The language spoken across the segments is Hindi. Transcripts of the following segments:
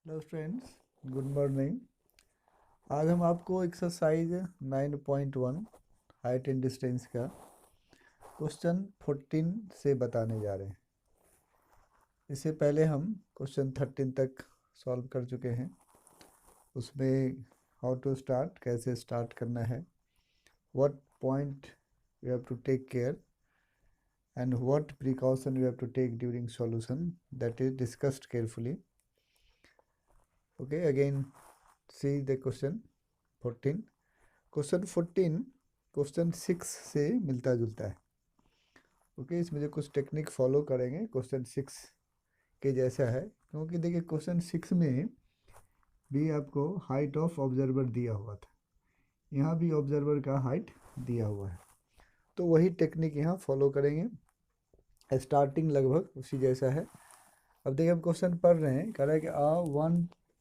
Hello friends, good morning. आज हम आपको एक्सरसाइज 9.1 हाइट एंड डिस्टेंस का क्वेश्चन 14 से बताने जा रहे हैं। इससे पहले हम क्वेश्चन 13 तक सॉल्व कर चुके हैं। उसमें हाउ टू स्टार्ट, कैसे स्टार्ट करना है, what point you have to take care and what precaution you have to take during solution, that is discussed carefully. Okay, again see the question 14। Question 14 question 6 से मिलता जुलता है। ओके, इसमें जो कुछ टेक्निक फॉलो करेंगे क्वेश्चन 6 के जैसा है, क्योंकि देखिए क्वेश्चन 6 में भी आपको हाइट ऑफ ऑब्जर्वर दिया हुआ था, यहाँ भी ऑब्जर्वर का हाइट दिया हुआ है, तो वही टेक्निक यहाँ फॉलो करेंगे। स्टार्टिंग लगभग उसी जैसा है। अब देखिए हम क्वेश्चन पढ़ रहे हैं, कह रहा है कि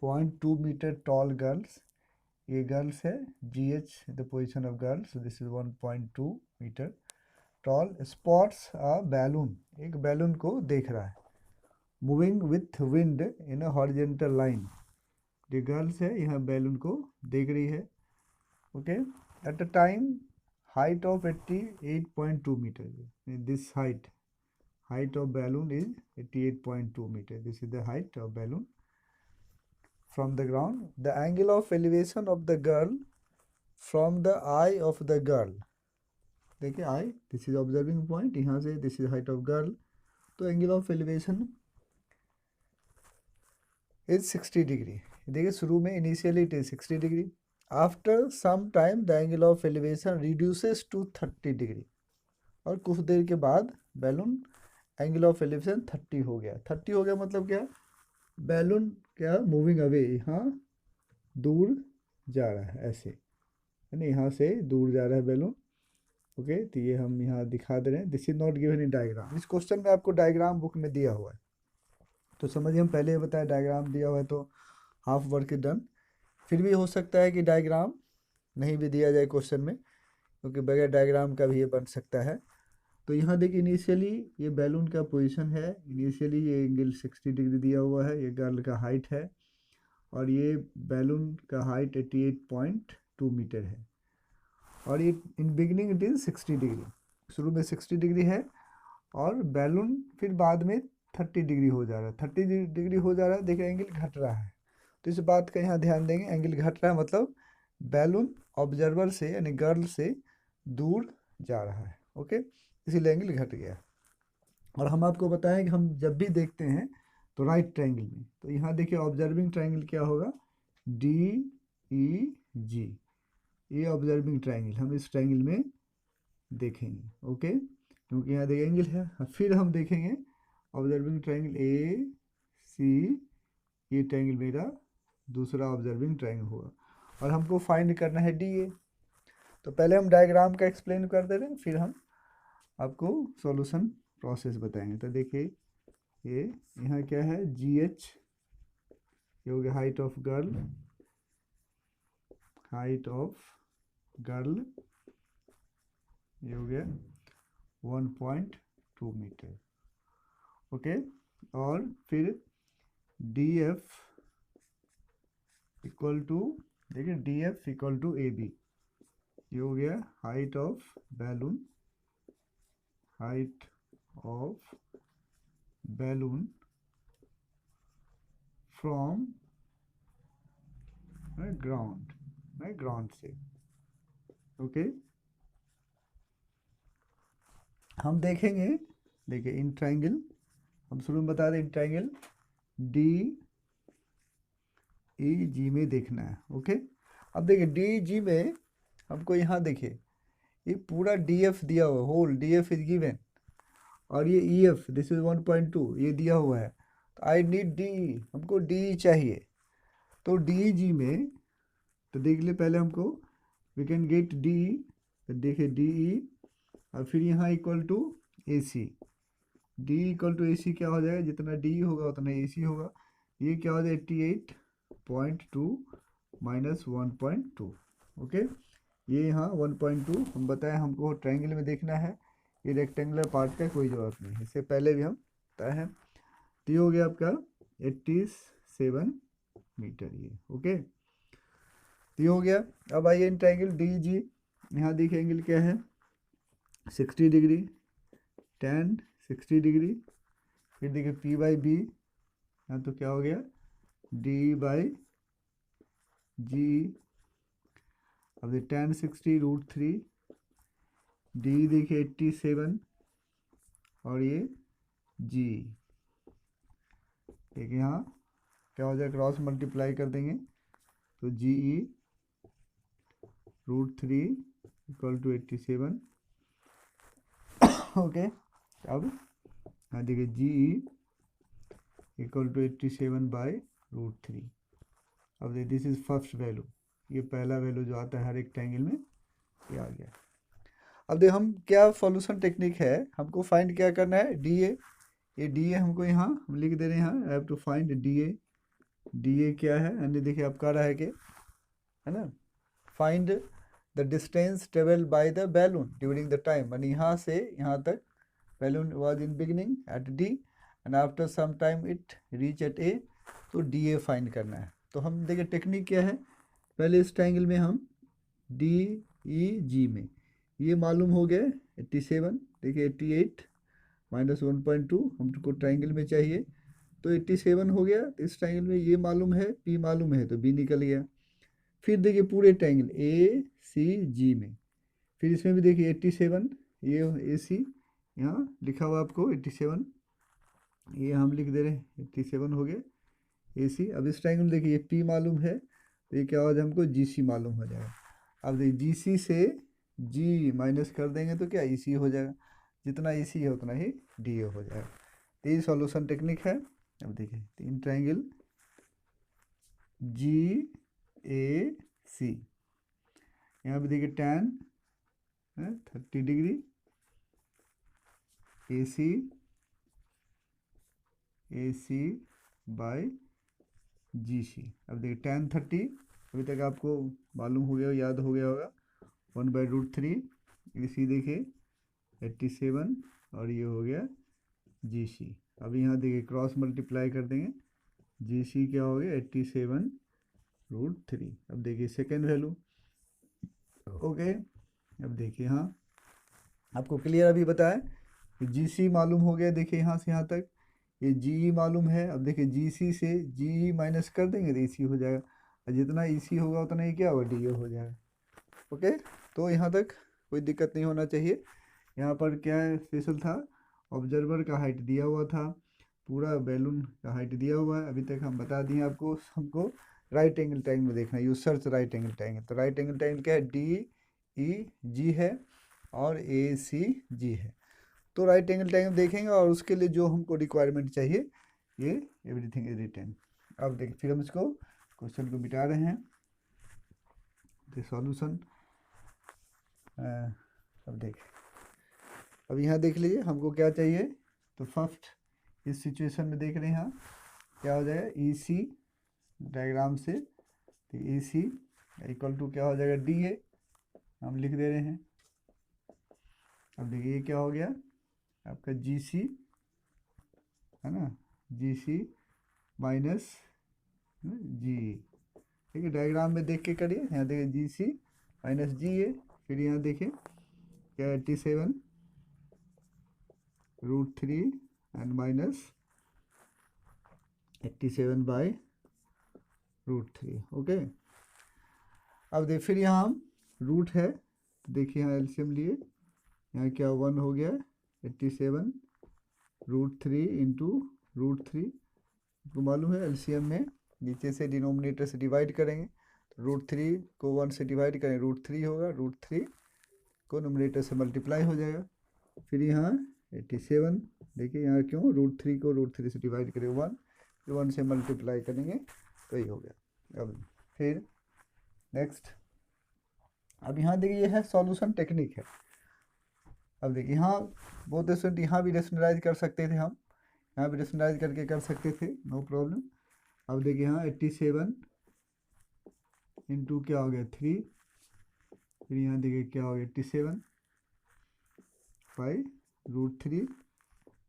1.2 मीटर टॉल गर्ल्स, ये गर्ल्स है, GH the position of girls, this is 1.2 metre tall, spots a balloon, एक बैलून को देख रहा है, moving with wind in a horizontal line. ये गर्ल्स है, यहाँ बैलून को देख रही है। Okay, at a time height of 88.2 metre, this height of balloon is 88.2 metre, this is the height of balloon from the ground. The angle of elevation of the girl from the eye of the girl, देखिए eye, this is observing point, यहाँ से this is height of girl, तो angle of elevation is 60 degree. देखिए शुरू में initially it is 60 degree, after some time the angle of elevation reduces to 30 degree, और कुछ देर के बाद बैलून एंगल ऑफ एलिवेशन 30 हो गया। 30 हो गया मतलब क्या, बैलून क्या मूविंग अवे, यहाँ दूर जा रहा है, ऐसे यानी यहाँ से दूर जा रहा है बैलून। ओके, तो ये हम यहाँ दिखा दे रहे हैं, this is not given in diagram. इस क्वेश्चन में आपको डायग्राम बुक में दिया हुआ है, तो समझिए हम पहले ही बताया डायग्राम दिया हुआ है तो हाफ वर्क इज डन। फिर भी हो सकता है कि डायग्राम नहीं भी दिया जाए क्वेश्चन में, क्योंकि बगैर डायग्राम का भी ये बन सकता है। तो यहाँ देखिए इनिशियली ये बैलून का पोजीशन है, इनिशियली ये एंगल 60 डिग्री दिया हुआ है, ये गर्ल का हाइट है, और ये बैलून का हाइट 88.2 मीटर है, और ये in beginning it is 60 degree, शुरू में 60 डिग्री है, और बैलून फिर बाद में 30 डिग्री हो जा रहा है, 30 डिग्री हो जा रहा है, देखिए एंगल घट रहा है। तो इस बात का यहाँ ध्यान देंगे, एंगल घट रहा है मतलब बैलून ऑब्जर्वर से यानी गर्ल से दूर जा रहा है। ओके, इसीलिए एंगल घट गया। और हम आपको बताएं कि हम जब भी देखते हैं तो राइट ट्रायंगल में, तो यहाँ देखिए ऑब्जर्विंग ट्रायंगल क्या होगा, DEG, ये ऑब्जर्विंग ट्रायंगल हम इस ट्रायंगल में देखेंगे। ओके, क्योंकि यहाँ देखिए एंगल है। फिर हम देखेंगे ऑब्जर्विंग ट्रायंगल AC, ये ट्रायंगल मेरा दूसरा ऑब्जर्विंग ट्रायंगल होगा, और हमको फाइंड करना है DA। तो पहले हम डायग्राम का एक्सप्लेन कर दे रहे हैं, फिर हम आपको सॉल्यूशन प्रोसेस बताएंगे। तो देखिए ये यहाँ क्या है, GH, ये हो गया height of girl, height of girl ये हो गया 1.2 मीटर। ओके, और फिर DF इक्वल टू, देखिए DF इक्वल टू AB, ये हो गया height of balloon, height of balloon from ground, ground से। ओके, हम देखेंगे, देखिए इन ट्रायंगल, हम शुरू में बता दें इन ट्रायंगल DEG में देखना है। ओके, अब देखिए DEG में हमको यहाँ देखिए ये पूरा DF दिया हुआ है, होल DF इज गिवन, और ये EF दिस इज 1.2 ये दिया हुआ है, तो आई नीड DE, हमको DE चाहिए। तो DEG में तो देख ले पहले हमको, वी कैन गेट DE, तो देखिए DE, और फिर यहाँ equal to AC, D equal to AC क्या हो जाएगा, जितना D होगा उतना AC होगा, ये क्या हो जाएगा 88.2 माइनस 1.2। ओके, ये यहाँ 1.2 हम बताएं, हमको ट्रायंगल में देखना है, ये रेक्टेंगुलर पार्ट का कोई जवाब नहीं है, इससे पहले भी हम बताए हैं। तो ये हो गया आपका 87 मीटर ये। ओके, तो ये हो गया। अब आइए इन ट्राइंगल डी जी, यहाँ देखिए एंगल क्या है 60 डिग्री, tan 60 डिग्री। फिर देखिए पी बाई बी, यहाँ तो क्या हो गया डी बाई जी। अब देखिए tan 60 √3, डी देखिए 87 और ये जी। देखिए यहाँ क्या हो जाएगा, क्रॉस मल्टीप्लाई कर देंगे तो जी ई √3 इक्वल टू 87। ओके, अब यहाँ देखिए जी ई इक्वल टू 87 बाई √3। अब देखिए दिस इज फर्स्ट वैल्यू, ये पहला वैल्यू जो आता है हर एक ट्रायंगल में ये आ गया। अब देखो हम क्या सॉल्यूशन टेक्निक है, हमको फाइंड क्या करना है डी ए। ये डी ए हमको यहाँ हम लिख दे रहे हैं, यहाँ I have to find D A. D A क्या है, यानी देखिए आप कह रहा है कि है ना, find the distance travel by the balloon during the time, यानी यहाँ से यहाँ तक balloon was in beginning at D and after some time it reach at A, तो डी ए फाइंड करना है। तो हम देखिए टेक्निक क्या है, पहले इस ट्रायंगल में हम डी ई जी में ये मालूम हो गया 87, देखिए 88 माइनस 1.2 हमको ट्रायंगल में चाहिए, तो 87 हो गया। तो इस ट्रायंगल में ये मालूम है, पी मालूम है, तो बी निकल गया। फिर देखिए पूरे ट्रायंगल ए सी जी में, फिर इसमें भी देखिए 87, ये ए सी यहाँ लिखा हुआ आपको 87, ये हम लिख दे रहे हैं 87 हो गया ए सी। अब इस ट्रायंगल में देखिए ये पी मालूम है, तो ये क्या हो जाएगा हमको जी सी मालूम हो जाएगा। अब देखिए जी सी से जी माइनस कर देंगे तो क्या ई सी हो जाएगा, जितना ई सी है उतना ही डी ए हो जाएगा। तो ये सॉल्यूशन टेक्निक है। अब देखिए तीन ट्रायंगल जी ए सी, यहाँ पे देखिए tan 30 degree AC by GC जी सी। अब देखिए tan 30 अभी तक आपको मालूम हो गया, याद हो गया होगा 1/√3। ए सी देखिए 87 और ये हो गया जी सी। अब यहाँ देखिए क्रॉस मल्टीप्लाई कर देंगे, जी सी क्या हो गया 87√3। अब देखिए सेकेंड वैल्यू। ओके, अब देखिए हाँ आपको क्लियर अभी बताया कि जी सी मालूम हो गया, देखिए यहाँ से यहाँ तक ये जी ई मालूम है। अब देखिए जी सी से जी ई माइनस कर देंगे तो ई सी हो जाएगा, और जितना ई सी होगा उतना ही क्या होगा डी ए हो जाएगा। ओके, तो यहाँ तक कोई दिक्कत नहीं होना चाहिए। यहाँ पर क्या स्पेशल था, ऑब्जर्वर का हाइट दिया हुआ था, पूरा बैलून का हाइट दिया हुआ है। अभी तक हम बता दिए आपको, हमको राइट एंगल ट्रायंगल में देखना है, you search right angle triangle. तो राइट एंगल ट्रायंगल क्या है, डी ई जी है और ए सी जी है। तो राइट एंगल ट्रायंगल देखेंगे और उसके लिए जो हमको रिक्वायरमेंट चाहिए ये एवरीथिंग इज रिटन। अब देखिए फिर हम इसको क्वेश्चन को मिटा रहे हैं, तो सॉल्यूशन। अब देखिए, अब यहाँ देख लीजिए हमको क्या चाहिए। तो फर्स्ट इस सिचुएशन में देख रहे हैं यहाँ क्या हो जाएगा ई सी डायग्राम से, तो ई सी इक्वल टू क्या हो जाएगा डी ए, हम लिख दे रहे हैं। अब देखिए ये क्या हो गया आपका जी सी है ना, जी सी माइनस जी। ठीक है, डायग्राम में देख के करिए। यहाँ देखिए जी सी माइनस जी ए, फिर यहाँ देखिए क्या 87√3 एंड माइनस 87/√3। ओके, अब देख फिर यहाँ हम रूट है, देखिए यहाँ एलसीएम लिए, यहाँ क्या 1 हो गया 87√3 इंटू √3, आपको मालूम है एलसीएम में नीचे से डिनोमिनेटर से डिवाइड करेंगे, तो √3 को 1 से डिवाइड करें √3 होगा, √3 को नोमिनेटर से मल्टीप्लाई हो जाएगा। फिर यहाँ 87 देखिए यहाँ क्यों √3 को √3 से डिवाइड करें 1, फिर 1 से मल्टीप्लाई करेंगे तो ये हो गया। अब फिर नेक्स्ट, अब यहाँ देखिए ये है सॉल्यूशन टेक्निक है। अब देखिए यहाँ बहुत स्टूडेंट यहाँ भी रेशनलाइज कर सकते थे, हम यहाँ भी रेशनलाइज करके कर सकते थे, नो प्रॉब्लम। अब देखिए यहाँ 87 इंटू क्या हो गया 3, फिर यहाँ देखिए क्या हो गया 87/√3।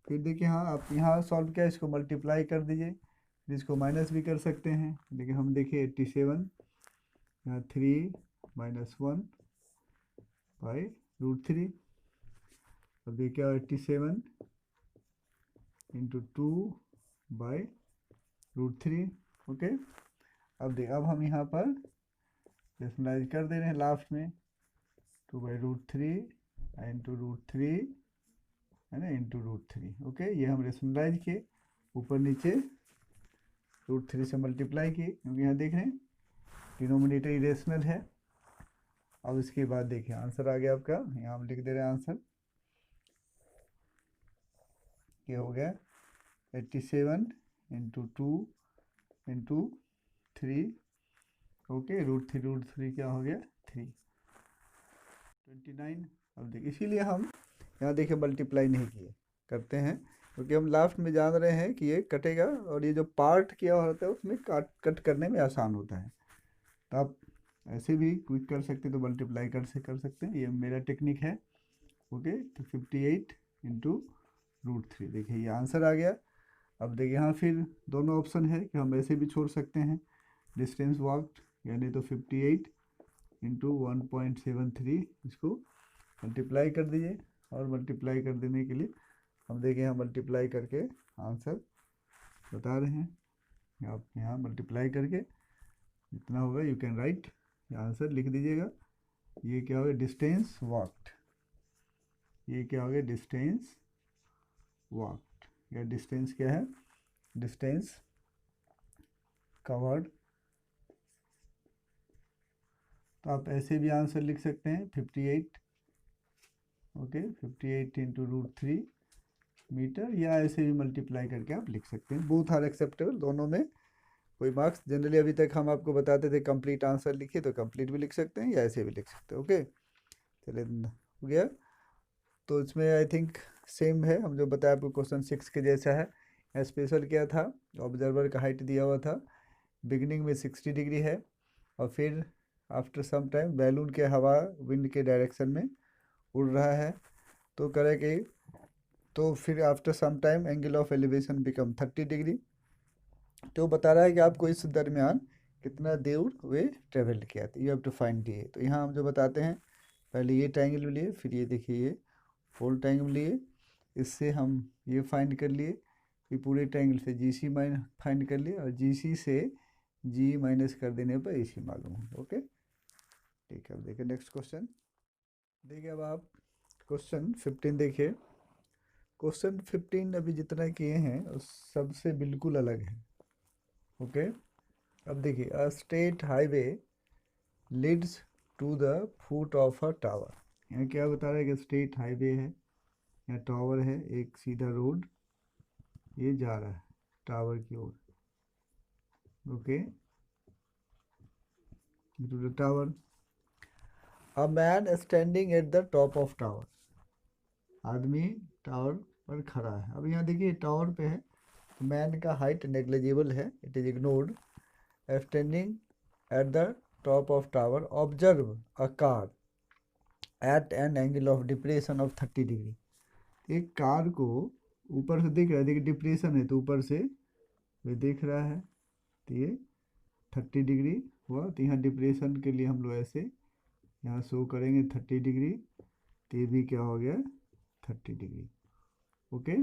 फिर देखिए हाँ आप यहाँ सॉल्व किया, इसको मल्टीप्लाई कर दीजिए, फिर इसको माइनस भी कर सकते हैं, लेकिन हम देखिए 87, यहाँ 3 - 1 बाई √3। अब ये क्या 87 × 2 बाई √3। ओके, अब हम यहाँ पर रेशनलाइज कर दे रहे हैं लास्ट में 2 बाई √3 × √3 है ना, ×√3। ओके, ये हम रेशनलाइज किए, ऊपर नीचे √3 से मल्टीप्लाई किए, क्योंकि यहाँ देख रहे हैं डिनोमिनेटर इरेशनल है। अब इसके बाद देखिए आंसर आ गया आपका, यहाँ हम लिख दे रहे हैं आंसर। ये हो गया 87 × 2 × 3। ओके, √3 क्या हो गया 3, 29। अब देखिए इसीलिए हम यहाँ देखिए मल्टीप्लाई नहीं किए, करते हैं क्योंकि हम लास्ट में जान रहे हैं कि ये कटेगा, और ये जो पार्ट किया होता है उसमें कट करने में आसान होता है। तो आप ऐसे भी क्विक कर सकते हैं, तो मल्टीप्लाई कर सकते हैं, ये मेरा टेक्निक है। ओके, तो 58 × √3, देखिए ये आंसर आ गया। अब देखिए यहाँ फिर दोनों ऑप्शन है कि हम ऐसे भी छोड़ सकते हैं डिस्टेंस वॉक्ड, यानी तो 58 × 1.73, इसको मल्टीप्लाई कर दीजिए। और मल्टीप्लाई कर देने के लिए हम देखिए यहाँ मल्टीप्लाई करके आंसर बता रहे हैं। आप यहाँ मल्टीप्लाई करके जितना होगा यू कैन राइट, आंसर लिख दीजिएगा। ये क्या होगा डिस्टेंस वॉक्ड, ये क्या हो गया डिस्टेंस वॉक्ड, या डिस्टेंस क्या है डिस्टेंस कवर्ड। तो आप ऐसे भी आंसर लिख सकते हैं 58। ओके, 58 × √3 मीटर, या ऐसे भी मल्टीप्लाई करके आप लिख सकते हैं। बोथ आर एक्सेप्टेबल, दोनों में कोई मार्क्स। जनरली अभी तक हम आपको बताते थे कंप्लीट आंसर लिखिए, तो कंप्लीट भी लिख सकते हैं या ऐसे भी लिख सकते हैं। ओके, चलिए हो गया। तो इसमें आई थिंक सेम है, हम जो बताया आपको क्वेश्चन 6 के जैसा है। स्पेशल क्या था, ऑब्जर्वर का हाइट दिया हुआ था, बिगिनिंग में 60 डिग्री है, और फिर आफ्टर सम टाइम बैलून के हवा विंड के डायरेक्शन में उड़ रहा है। तो करे कि तो फिर after some time angle of elevation become 30 degree. तो बता रहा है कि आपको इस दरमियान कितना दूर वे ट्रेवल किया, तो you have to find D. तो यहाँ हम जो बताते हैं, पहले ये ट्रायंगल लिए, फिर ये देखिए ये फोल ट्रायंगल लिए, इससे हम ये फाइंड कर लिए कि पूरे ट्रायंगल से GC फाइंड कर लिए, और GC से G माइनस कर देने पर AC मालूम हो। ओके, ठीक है। अब देखिए नेक्स्ट क्वेश्चन, देखिए अब आप क्वेश्चन 15 देखिए। क्वेश्चन 15 अभी जितना किए हैं उस सबसे बिल्कुल अलग है। ओके, अब देखिए a straight highway leads to the foot of a tower. यहाँ क्या बता रहा है कि स्ट्रेट हाईवे है, यहाँ टावर है, एक सीधा रोड ये जा रहा है टावर की ओर। Okay, to the tower, a man standing at the top of tower, आदमी टावर पर खड़ा है। अब यहाँ देखिए टावर पे है, मैन का हाइट नेग्लिजिबल है, it is ignored. Standing at the top of tower, observe a car eight an angle of depression of 30 degree. एक कार को ऊपर से दिख रहा है, देखिए डिप्रेशन है तो ऊपर से ये दिख रहा है, तो ये 30 डिग्री हुआ। तो यहाँ डिप्रेशन के लिए हम लोग ऐसे यहाँ शो करेंगे 30 डिग्री, तो ये भी क्या हो गया 30 डिग्री। ओके,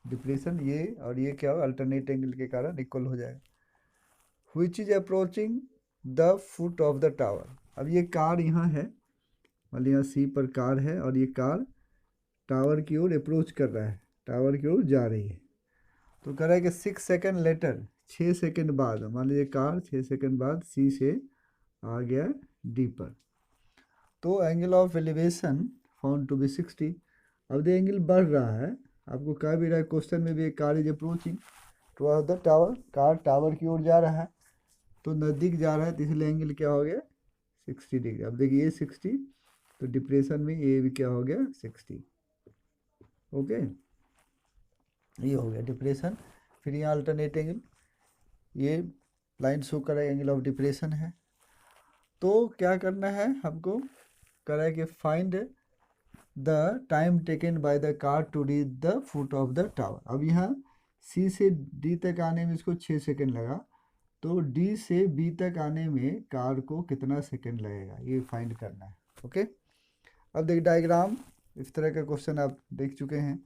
डिप्रेशन ये और ये क्या होगा अल्टरनेट एंगल के कारण इक्वल हो जाएगा। Which is approaching the foot of the tower. अब ये कार यहाँ है, मान यहाँ C पर कार है, और ये कार टावर की ओर अप्रोच कर रहा है, टावर की ओर जा रही है। तो कह रहा है कि 6 सेकेंड लेटर, 6 सेकेंड बाद, मान लीजिए कार 6 सेकेंड बाद C से आ गया D पर, तो angle of elevation found to be 60। अब ये एंगल बढ़ रहा है, आपको कह भी रहा है क्वेश्चन में भी, car is approaching toward the tower, car tower की ओर जा रहा है, तो नज़दीक जा रहा है, तो इसलिए एंगल क्या हो गया 60 डिग्री। अब देखिए ये 60, तो डिप्रेशन में ये भी क्या हो गया 60। ओके, ये हो गया डिप्रेशन। फिर यहाँ अल्टरनेट एंगल, ये लाइन शो कर रहा है एंगल ऑफ डिप्रेशन है। तो क्या करना है हमको, कर रहा है कि find the time taken by the car to reach the foot of the tower. अब यहाँ सी से डी तक आने में इसको 6 सेकंड लगा, तो डी से बी तक आने में कार को कितना सेकंड लगेगा, ये फाइंड करना है। ओके, अब देखिए डायग्राम, इस तरह का क्वेश्चन आप देख चुके हैं,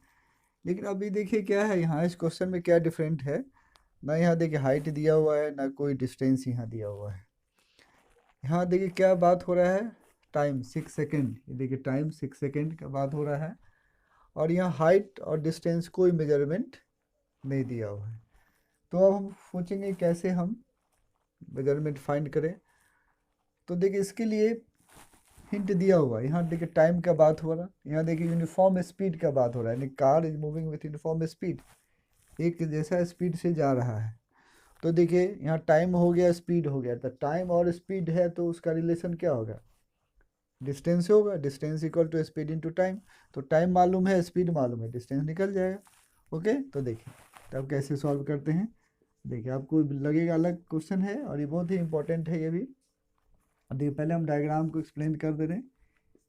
लेकिन अभी देखिए क्या है यहाँ इस क्वेश्चन में क्या डिफरेंट है। ना यहाँ देखिए हाइट दिया हुआ है, ना कोई डिस्टेंस यहाँ दिया हुआ है। यहाँ देखिए क्या बात हो रहा है, टाइम 6 सेकेंड, ये देखिए टाइम 6 सेकेंड का बात हो रहा है, और यहाँ हाइट और डिस्टेंस कोई मेजरमेंट नहीं दिया हुआ है। तो अब हम सोचेंगे कैसे हम मेजरमेंट फाइंड करें। तो देखिए इसके लिए हिंट दिया हुआ है, यहाँ देखिए टाइम का बात हो रहा है, यहाँ देखिए यूनिफॉर्म स्पीड का बात हो रहा है, यानी car is moving with uniform speed, एक जैसा स्पीड से जा रहा है। तो देखिए यहाँ टाइम हो गया, स्पीड हो गया, तो टाइम और स्पीड है तो उसका रिलेशन क्या होगा, डिस्टेंस से होगा, distance equal to speed into time. तो टाइम मालूम है, स्पीड मालूम है, डिस्टेंस निकल जाएगा। ओके, तो देखिए तो अब कैसे सॉल्व करते हैं। देखिए आपको लगेगा अलग क्वेश्चन है और ये बहुत ही इंपॉर्टेंट है ये भी। देखिए पहले हम डायग्राम को एक्सप्लेन कर दे रहे हैं।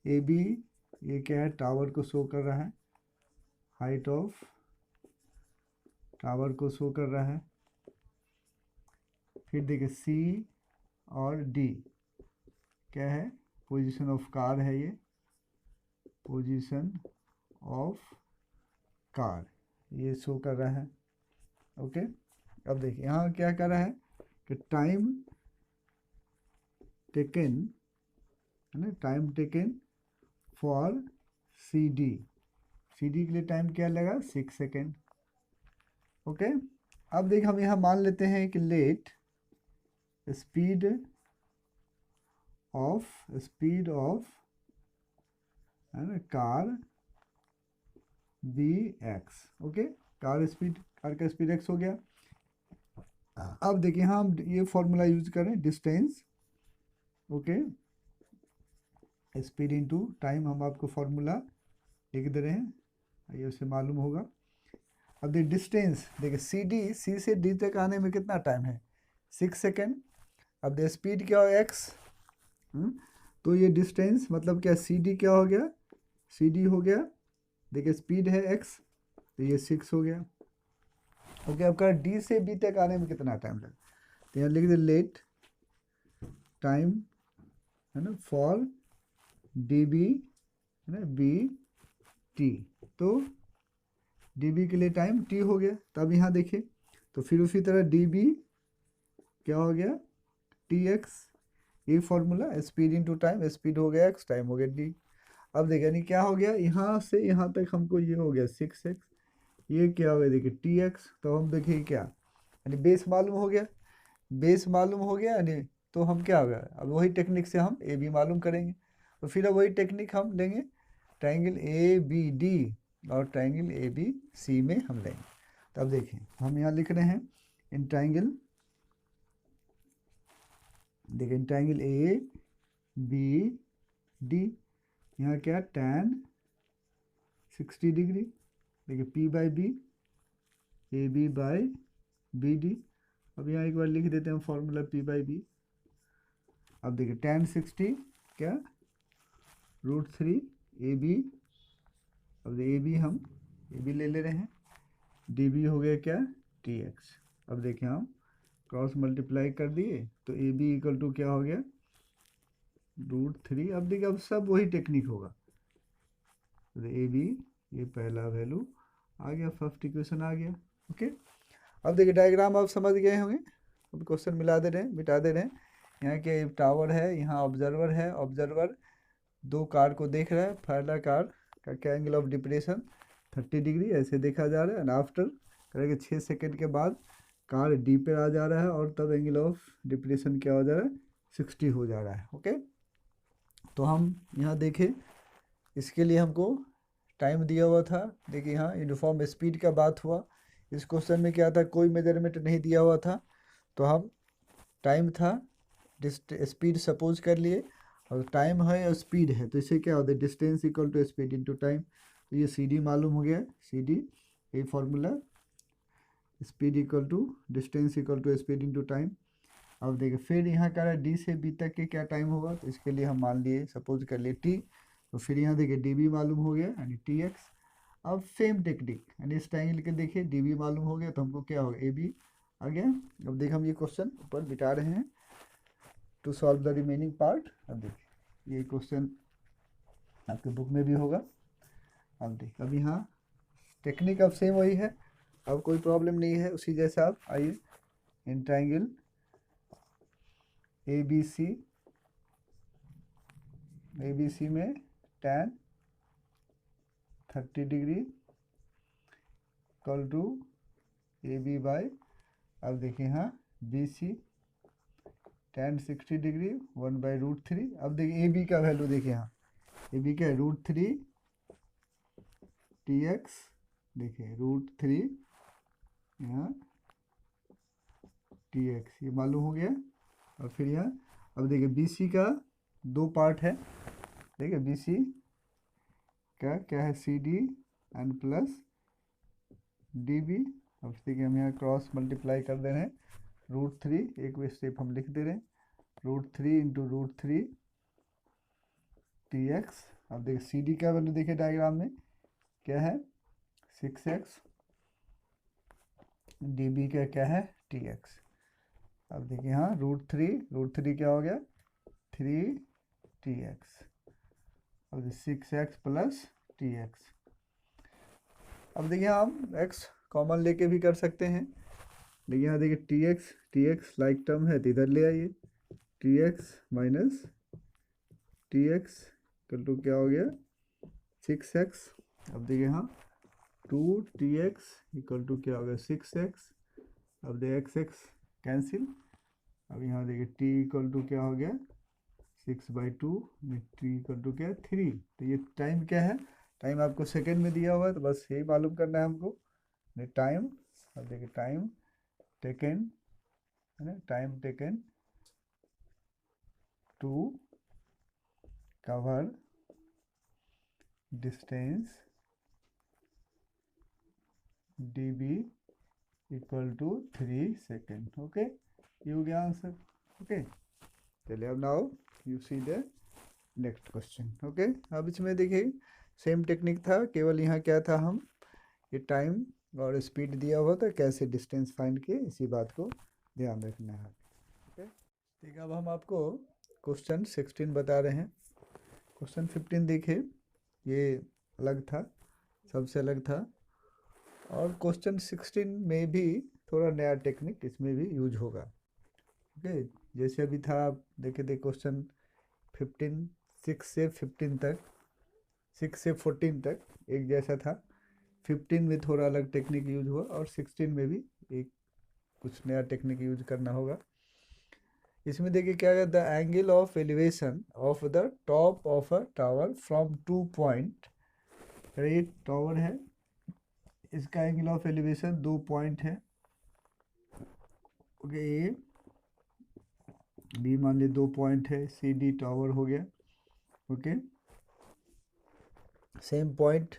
ए बी, ये क्या है, टावर को शो कर रहा है, हाइट ऑफ टावर को शो कर रहा है। फिर देखिए सी और डी क्या है, पोजीशन ऑफ कार है, ये पोजीशन ऑफ कार ये शो कर रहा है। ओके, अब देखिए यहाँ क्या कर रहा है कि टाइम टेकन है ना, time taken for C D, C D के लिए टाइम क्या लगा, 6 सेकेंड। ओके, अब देखिए हम यहाँ मान लेते हैं कि लेट स्पीड ऑफ है ना car be X. Okay, car का स्पीड एक्स हो गया। अब देखिए यहाँ हम ये फॉर्मूला यूज करें, distance, okay, speed into time, हम आपको फॉर्मूला लिख दे रहे हैं, ये उसे मालूम होगा। अब देखिए डिस्टेंस, देखिए सी से डी तक आने में कितना टाइम है, 6 सेकेंड। अब देखिए स्पीड क्या हो, एक्स, तो ये डिस्टेंस मतलब क्या, सी डी क्या हो गया, सी डी हो गया, देखिए स्पीड है एक्स, तो ये 6 हो गया। ओके, अब कहा डी से बी तक आने में कितना टाइम लगा, तो यहाँ लिख दे लेट टाइम है ना फॉर डी बी है ना बी टी, तो डी बी के लिए टाइम टी हो गया। तब यहाँ देखिए तो फिर उसी तरह डी बी क्या हो गया, टी एक्स, ये formula, speed into time, speed हो गया एक्स, टाइम हो गया डी। अब देखिए यानी क्या हो गया, यहाँ से यहाँ तक हमको ये हो गया 6 एक्स, ये क्या हो गया देखिए टी एक्स। तो हम देखिए क्या, यानी बेस मालूम हो गया, बेस मालूम हो गया यानी, तो हम क्या होगा, अब वही टेक्निक से हम ए बी मालूम करेंगे। तो फिर अब वही टेक्निक हम लेंगे, ट्रायंगल ए बी डी और ट्रायंगल ए बी सी में हम लेंगे। तो अब देखिए हम यहाँ लिख रहे हैं इन ट्रायंगल, देखिए ट्रायंगल ए बी डी, यहाँ क्या tan 60 डिग्री, देखिए P by B, A B by B D. अब यहाँ एक बार लिख देते हैं फॉर्मूला P बाई बी। अब देखिए tan 60 क्या, √3 ए बी, अब ए बी हम ए बी ले ले रहे हैं, डी बी हो गया क्या, टी एक्स। अब देखिए हम क्रॉस मल्टीप्लाई कर दिए तो ए बी इक्वल टू क्या हो गया, √3। अब देखिए अब सब वही टेक्निक होगा, तो ए बी ये पहला वैल्यू आ गया, फर्स्ट इक्वेशन आ गया। ओके, अब देखिए डायग्राम आप समझ गए होंगे, अब क्वेश्चन मिला दे रहे हैं, मिटा दे रहे हैं। यहाँ के टावर है, यहाँ ऑब्जर्वर है, ऑब्जर्वर दो कार को देख रहा है, पहला कार का क्या एंगल ऑफ डिप्रेशन 30 डिग्री ऐसे देखा जा रहा है, एंड आफ्टर करेंगे 6 सेकेंड के बाद कार डी पे आ जा रहा है और तब एंगल ऑफ डिप्रेशन क्या हो जा रहा है, 60 हो जा रहा है। ओके, तो हम यहाँ देखें, इसके लिए हमको टाइम दिया हुआ था, देखिए यहाँ यूनिफॉर्म स्पीड का बात हुआ, इस क्वेश्चन में क्या था, कोई मेजरमेंट नहीं दिया हुआ था, तो हम टाइम था, स्पीड सपोज कर लिए, और टाइम है और स्पीड है, तो इससे क्या होता है, distance equal to speed into time. तो ये सी डी मालूम हो गया, सी डी ये formula, speed equal to distance equal to speed into time. अब देखिए फिर यहाँ का डी से बी तक के क्या टाइम होगा, तो इसके लिए हम मान लिए, सपोज कर लिए टी, तो फिर यहाँ देखिए डी बी मालूम हो गया यानी टी एक्स। अब सेम टेक्निक, यानी इस ट्रायंगल के देखिए डी बी मालूम हो गया तो हमको क्या होगा, ए बी आ गया। अब देखिए हम ये क्वेश्चन ऊपर बिठा रहे हैं to solve the remaining part. अब देखिए ये क्वेश्चन आपके बुक में भी होगा। अब देखिए अब यहाँ टेक्निक अब सेम वही है, अब कोई प्रॉब्लम नहीं है, उसी जैसा। आप आइए, in triangle A B C में tan 30 degree equal to A B by, अब देखिए यहाँ बी सी tan 60 डिग्री 1/√3। अब देखिए ए बी का वैल्यू देखिए यहाँ, ए बी क्या है √3 TX, देखिए √3 यहाँ TX, ये मालूम हो गया। और फिर यहाँ अब देखिए बी सी का दो पार्ट है, देखिए बी सी का क्या है C D and plus D B. अब देखिए हम यहाँ क्रॉस मल्टीप्लाई कर दे रहे हैं, √3 एक स्टेप हम लिख दे रहे हैं, √3 इंटू √3 TX। अब देखिए सी डी का वैल्यू देखिए डायग्राम में क्या है 6x, डी बी का क्या है TX। अब देखिए यहाँ √3 क्या हो गया 3TX, अब 6x प्लस TX। अब देखिए हम x कॉमन लेके भी कर सकते हैं, लेकिन यहाँ देखिए TX लाइक टर्म है तो इधर ले आइए, TX minus TX equal to क्या हो गया 6x। अब देखिए यहाँ 2TX इक्वल टू क्या हो गया 6x। अब देखिए x कैंसिल, अब यहाँ देखिए t इक्वल टू क्या हो गया 6/2, t इक्वल टू क्या 3। तो ये टाइम क्या है, टाइम आपको सेकेंड में दिया हुआ है, तो बस यही मालूम करना है हमको टाइम। अब देखिए टाइम टेकन है ना, time taken to cover distance dB equal to 3 second. Okay, ये हो गया आंसर। ओके, चलिए अब now you see the next question. Okay, अब इसमें देखिए सेम टेक्निक था, केवल यहाँ क्या था, हम ये टाइम और स्पीड दिया हुआ था, कैसे डिस्टेंस फाइंड किए, इसी बात को ध्यान रखना है। ओके, ठीक है, अब हम आपको क्वेश्चन 16 बता रहे हैं। क्वेश्चन 15 देखिए, ये अलग था, सबसे अलग था, और क्वेश्चन 16 में भी थोड़ा नया टेक्निक इसमें भी यूज होगा। ओके, जैसे अभी था आप देखे थे क्वेश्चन 15 6 से 15 तक, 6 से 14 तक एक जैसा था, 15 में थोड़ा अलग टेक्निक यूज हुआ, और 16 में भी एक कुछ नया टेक्निक यूज करना होगा। इसमें देखिए क्या है, the angle of elevation of the top of a tower from 2 point, ये टावर है, इसका एंगल ऑफ एलिवेशन 2 पॉइंट है। ओके, ए बी मान ली 2 पॉइंट है, सी डी टावर हो गया। Okay, same point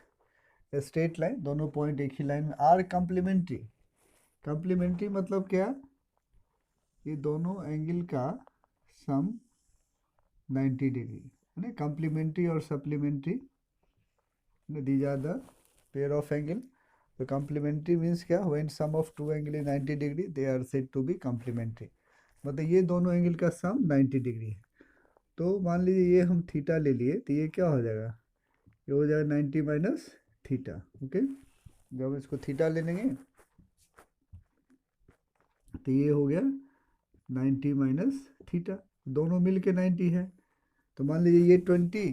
straight line, दोनों पॉइंट एक ही लाइन में आर कम्प्लीमेंट्री। कम्प्लीमेंट्री मतलब क्या, ये दोनों एंगल का सम 90 डिग्री है ना, कम्प्लीमेंट्री और supplementary, these are the pair of angle. तो कम्प्लीमेंट्री मीन्स क्या, when sum of two angle is 90 degree they are said to be complementary, मतलब ये दोनों एंगल का सम 90 डिग्री है। तो मान लीजिए ये हम थीटा ले लिए, तो ये क्या हो जाएगा, ये हो जाएगा 90 माइनस थीटा। ओके, जब हम इसको थीटा ले लेंगे तो ये हो गया 90 माइनस थीटा, दोनों मिल के 90 है। तो मान लीजिए ये 20,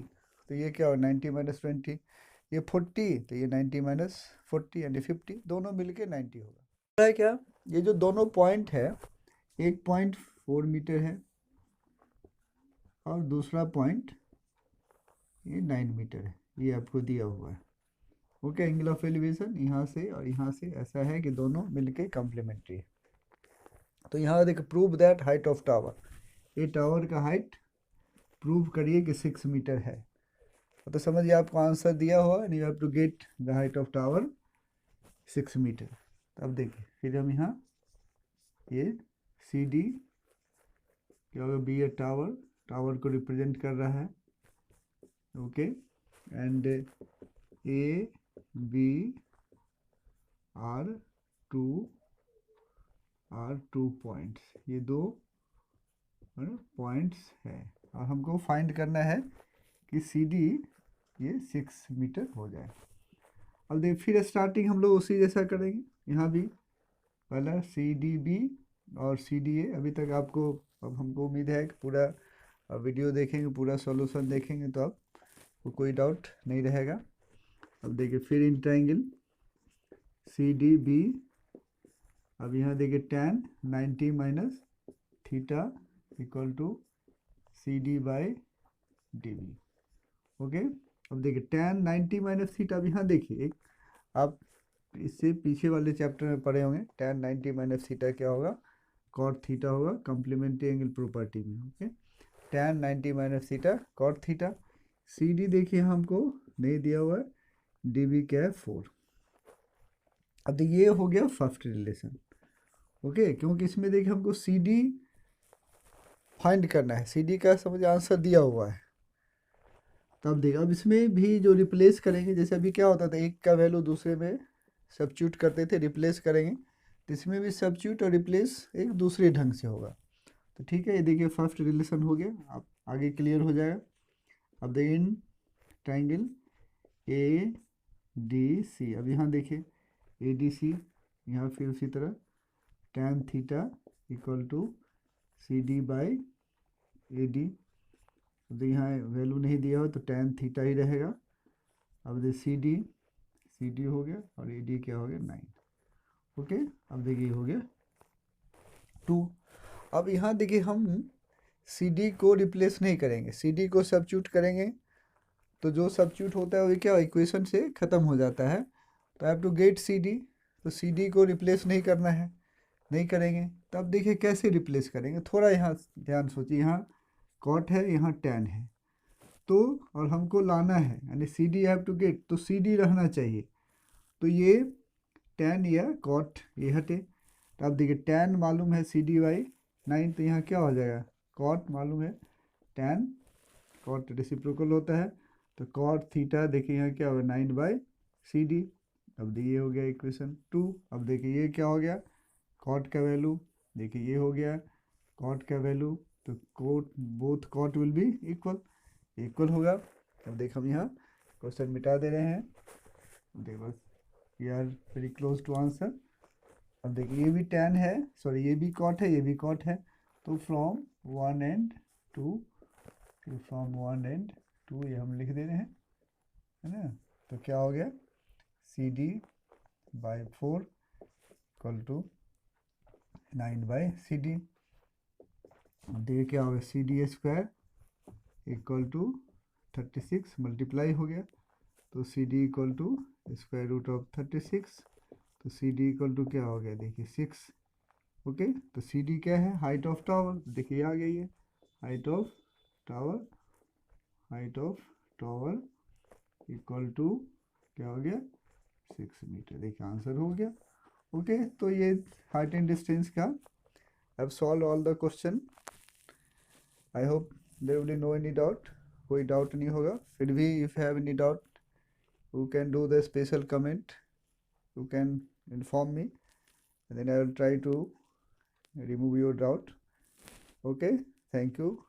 तो ये क्या हो 90 माइनस 20, ये 40, तो ये 90 माइनस 40 यानी 50, दोनों मिल के 90 होगा। है क्या, ये जो दोनों पॉइंट है, एक पॉइंट 4 मीटर है और दूसरा पॉइंट ये 9 मीटर है, ये आपको दिया हुआ है। ओके, एंगल ऑफ एलिवेशन यहाँ से और यहाँ से ऐसा है कि दोनों मिलके कम्प्लीमेंट्री है। तो यहाँ देखो, prove that height of tower, ये टावर का हाइट प्रूव करिए कि 6 मीटर है। तो समझिए आपको आंसर दिया हुआ, and you have to get the height of tower 6 metre. अब देखिए फिर हम यहाँ ये सी डी क्या होगा, बी ए टावर, टावर को रिप्रेजेंट कर रहा है। Okay, and A B two are 2 points, ये 2 पॉइंट्स है और हमको फाइंड करना है कि सी डी ये 6 मीटर हो जाए। अब देखिए फिर स्टार्टिंग हम लोग उसी जैसा करेंगे, यहाँ भी पहला सी डी बी और सी डी ए। अभी तक आपको, अब हमको उम्मीद है कि पूरा वीडियो देखेंगे, पूरा सॉल्यूशन देखेंगे तो आपको कोई डाउट नहीं रहेगा। अब देखिए फिर in triangle C D B, अब यहाँ देखिए tan 90 minus theta equal to C D by D B. Okay, अब देखिए tan 90 माइनस थीटा, अब यहाँ देखिए एक आप इससे पीछे वाले चैप्टर में पढ़े होंगे, tan 90 माइनस थीटा क्या होगा, cot थीटा होगा कॉम्प्लीमेंट्री एंगल प्रॉपर्टी में। Okay, tan 90 minus theta cot theta. C D देखिए हमको नहीं दिया हुआ है, डी बी क्या है 4। अब ये हो गया फर्स्ट रिलेशन। ओके, क्योंकि इसमें देखिए हमको सी डी फाइंड करना है, सी डी का समझ आंसर दिया हुआ है। तब देखिए अब इसमें भी जो रिप्लेस करेंगे, जैसे अभी क्या होता था एक का वैल्यू दूसरे में सब्स्टिट्यूट करते थे, रिप्लेस करेंगे तो इसमें भी सब्स्टिट्यूट और रिप्लेस एक दूसरे ढंग से होगा। तो ठीक है, ये देखिए फर्स्ट रिलेशन हो गया, अब आगे क्लियर हो जाएगा। अब देखिए in triangle A D C, अब यहाँ देखिए ए डी सी, यहाँ फिर उसी तरह tan theta equal to C D by A D. तो यहाँ वैल्यू नहीं दिया हो तो tan थीटा ही रहेगा। अब देखिए सी डी हो गया और ए डी क्या हो गया 9। ओके, अब देखिए हो गया 2। अब यहाँ देखिए हम सी डी को रिप्लेस नहीं करेंगे, सी डी को सब्स्टिट्यूट करेंगे तो जो सब्स्टिट्यूट होता है वो क्या इक्वेशन से ख़त्म हो जाता है। तो I have to get C D, तो सी डी को रिप्लेस नहीं करना है, नहीं करेंगे। तब देखिए कैसे रिप्लेस करेंगे, थोड़ा यहाँ ध्यान सोचिए, यहाँ कॉट है, यहाँ tan है, तो और हमको लाना है यानी C D have to get, तो सी डी रहना चाहिए। तो ये tan या कॉट ये हटे, तो अब देखिए tan मालूम है सी डी बाई 9, तो यहाँ क्या हो जाएगा कॉट मालूम है tan, कॉट रेसिप्रोकल होता है, तो कॉट थीटा देखिए यहाँ क्या होगा 9 बाई सी डी। अब देखिए ये हो गया इक्वेशन 2। अब देखिए ये क्या हो गया कॉट का वैल्यू, देखिए ये हो गया कॉट का वैल्यू, तो cot both cot will be equal होगा। अब देखो हम यहाँ क्वेश्चन मिटा दे रहे हैं, देखो बस we are very close to answer. अब देखिए ये भी tan है, सॉरी ये भी कॉट है, ये भी कॉट है, तो फ्रॉम 1 एंड 2, फ्रॉम 1 एंड 2 ये हम लिख दे रहे हैं, है ना। तो क्या हो गया C D by 4 equal to 9 by C D. देखिए क्या होगा C D square equal to 36 multiply हो गया, तो C D equal to square root of 36, तो सी डी इक्वल टू क्या हो गया देखिए 6। ओके, तो सी डी क्या है हाइट ऑफ टावर, देखिए आ गई है height of tower equal to क्या हो गया 6 मीटर, देखिए आंसर हो गया। ओके, तो ये हाइट एंड डिस्टेंस का I've solved all the question. I hope there will be no any doubt, कोई डाउट नहीं होगा। फिर भी if you have any doubt you can do the special comment, you can inform me and then I will try to remove your doubt. Okay, thank you.